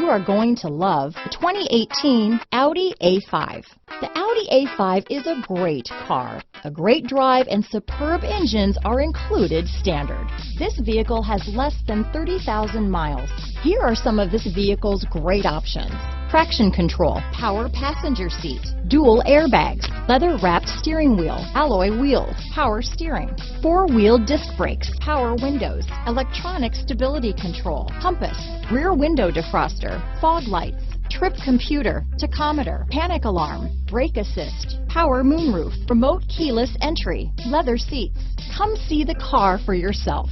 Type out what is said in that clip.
are going to love the 2018 Audi A5. The Audi A5 is a great car. A great drive and superb engines are included standard. This vehicle has less than 30,000 miles. Here are some of this vehicle's great options: traction control, power passenger seat, dual airbags, leather-wrapped steering wheel, alloy wheels, power steering, four-wheel disc brakes, power windows, electronic stability control, compass, rear window defroster, fog lights, trip computer, tachometer, panic alarm, brake assist, power moonroof, remote keyless entry, leather seats. Come see the car for yourself.